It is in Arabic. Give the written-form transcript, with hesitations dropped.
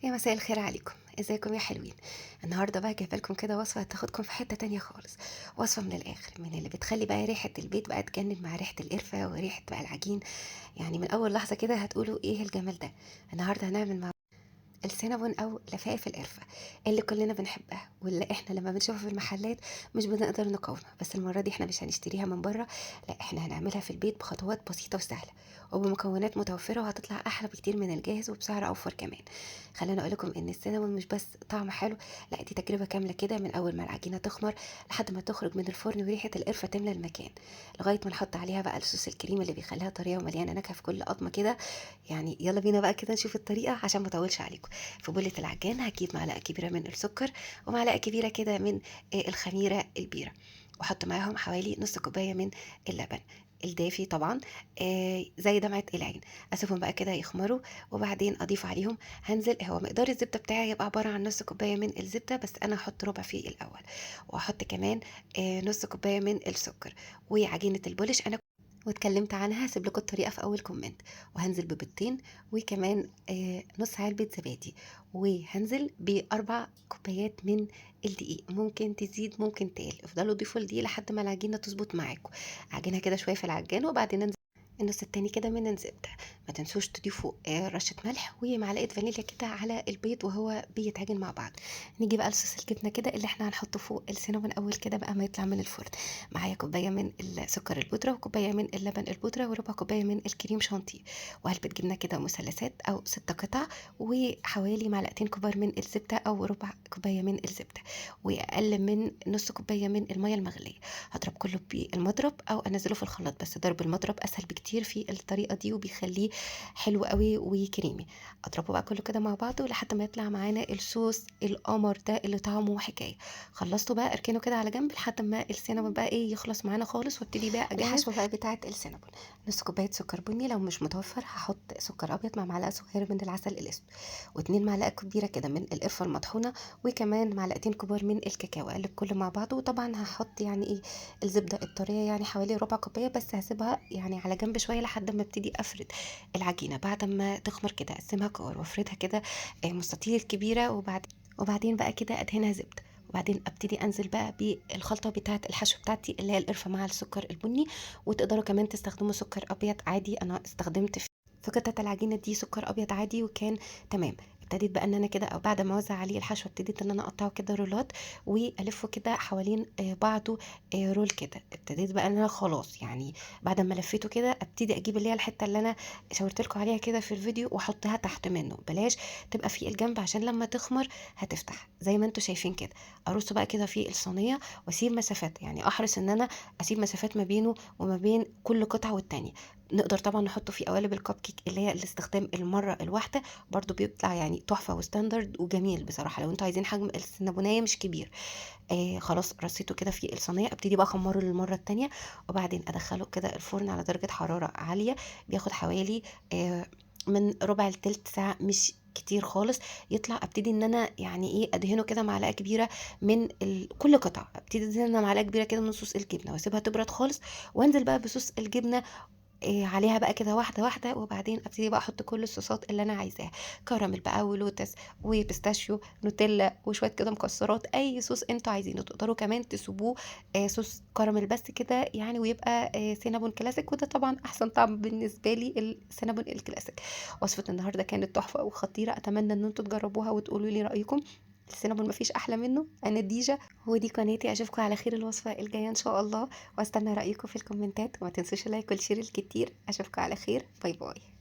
يا مساء الخير عليكم، ازيكم يا حلوين؟ النهارده بقى جايبه لكم كده وصفه هتاخدكم في حته تانية خالص. وصفه من الاخر، من اللي بتخلي بقى ريحه البيت بقى تجنن مع ريحه القرفه وريحه بقى العجين. يعني من اول لحظه كده هتقولوا ايه الجمال ده. النهارده هنعمل مع السينابون او لفائف القرفه اللي كلنا بنحبها، واللي احنا لما بنشوفها في المحلات مش بنقدر نقاومها. بس المره دي احنا مش هنشتريها من بره، لا احنا هنعملها في البيت بخطوات بسيطه وسهله وبمكونات متوفره، وهتطلع احلى بكتير من الجاهز وبسعر اوفر كمان. خليني اقول لكم ان السينابون مش بس طعم حلو، لا دي تجربه كامله كده، من اول ما العجينه تخمر لحد ما تخرج من الفرن وريحه القرفه تملى المكان، لغايه ما نحط عليها بقى الصوص الكريم اللي بيخليها طريه ومليانه نكهه في كل قطمه كده. يعني يلا بينا بقى كده نشوف الطريقه عشان ما اطولش عليكم. في بولة العجان هجيب معلقة كبيرة من السكر، ومعلقة كبيرة كده من الخميرة البيرة، واحط معاهم حوالي نص كوباية من اللبن الدافي طبعا، زي دمعة العين. اسيبهم بقى كده يخمروا، وبعدين اضيف عليهم. هنزل، هو مقدار الزبدة بتاعي يبقى عبارة عن نص كوباية من الزبدة، بس انا هحط ربع فيه الاول، واحط كمان نص كوباية من السكر. وعجينة البولش انا واتكلمت عنها، هسيب لكم الطريقه في اول كومنت. وهنزل ببيضتين، وكمان نص علبه زبادي، وهنزل باربع كوبايات من الدقيق. ممكن تزيد ممكن تقل، افضلوا ضيفوا الدقيق لحد ما العجينه تظبط معاكم. عجينها كده شويه في العجان، وبعدين انزل النص التاني كده من الزبدة. ما تنسوش تضيفوا رشة ملح ومعلقة فانيليا كده على البيض وهو بيتعجن مع بعض. نيجي بقى لصوص الجبنة كده اللي احنا هنحطه فوق السينابون أول كده بقى ما يطلع من الفرن. معايا كوباية من السكر البودرة، وكوباية من اللبن البودرة، وربع كوباية من الكريم شانتيه، وعلبة جبنة كده مثلثات أو 6 قطع، وحوالي معلقتين كبار من الزبدة أو ربع كوباية من الزبدة، وأقل من نص كوباية من المية المغلية. هضرب كله بالمضرب أو أنزله في الخلاط، بس ضرب المضرب أسهل بكتير في الطريقة دي وبيخليه حلو قوي وكريمي. أضربه بقى كله كده مع بعضه لحد ما يطلع معانا الصوص القمر ده اللي طعمه حكاية. خلصته بقى اركنه كده على جنب لحد ما السينابون بقى ايه يخلص معانا خالص، وابتدي بقى اجهز الحشوه بقى بتاعه السينابون. نص كوبايه سكر بني، لو مش متوفر هحط سكر ابيض، مع معلقه صغيره من العسل الاسود، واتنين معلقه كبيره كده من القرفه المطحونه، وكمان معلقتين كبار من الكاكاو. اقلب كله مع بعضه، وطبعا هحط يعني ايه الزبده الطريه، يعني حوالي ربع كوبايه بس، هسيبها يعني على جنب شويه لحد ما ابتدي افرد العجينه. بعد ما تخمر كده اقسمها كور وافردها كده مستطيل كبيره، وبعدين بقى كده ادهنها زبده. وبعدين ابتدي انزل بقى بالخلطه بتاعه الحشو بتاعتي اللي هي القرفه مع السكر البني. وتقدروا كمان تستخدموا سكر ابيض عادي، انا استخدمت في قطعه العجينه دي سكر ابيض عادي وكان تمام. ابتديت بقى ان انا كده، او بعد ما اوزع عليه الحشوه، ابتديت ان انا اقطعه كده رولات والفه كده حوالين بعضه رول كده. ابتديت بقى ان انا خلاص يعني بعد ما لفيته كده ابتدي اجيب اللي هي الحته اللي انا شاورت لكم عليها كده في الفيديو، واحطها تحت منه، بلاش تبقى في الجنب عشان لما تخمر هتفتح زي ما انتم شايفين كده. ارصه بقى كده في الصينيه، واسيب مسافات، يعني احرص ان انا اسيب مسافات ما بينه وما بين كل قطعه والتانيه. نقدر طبعا نحطه في قوالب الكب كيك اللي هي الاستخدام المره الواحده، برضو بيطلع يعني تحفه وستاندرد وجميل بصراحه لو انتوا عايزين حجم السنابونيه مش كبير. خلاص رصيته كده في الصينيه، ابتدي بقى اخمره للمره التانيه، وبعدين ادخله كده الفرن على درجه حراره عاليه. بياخد حوالي من ربع لتلت ساعه، مش كتير خالص. يطلع ابتدي ان انا يعني ايه ادهنه كده معلقه كبيره من كل قطعه، ابتدي ادهنها معلقه كبيره كده من صوص الجبنه، واسيبها تبرد خالص، وانزل بقى بصوص الجبنه عليها بقى كده واحدة واحدة. وبعدين ابتدي بقى احط كل الصوصات اللي انا عايزاها، كراميل بقى ولوتس وبيستاشيو نوتيلا وشوية كده مكسرات، اي صوص انتوا عايزينه. تقدروا كمان تسيبوه صوص كراميل بس كده يعني، ويبقى سينابون كلاسيك، وده طبعا احسن طعم بالنسبة لي السينابون الكلاسيك. وصفة النهاردة كانت تحفة وخطيرة، اتمنى ان انتوا تجربوها وتقولوا لي رأيكم. السينابون مفيش احلى منه. انا ديجا، ودي قناتي، اشوفكم على خير الوصفة الجاية ان شاء الله، واستنى رأيكم في الكومنتات، وما تنسوش اللايك والشير الكتير. اشوفكم على خير، باي باي.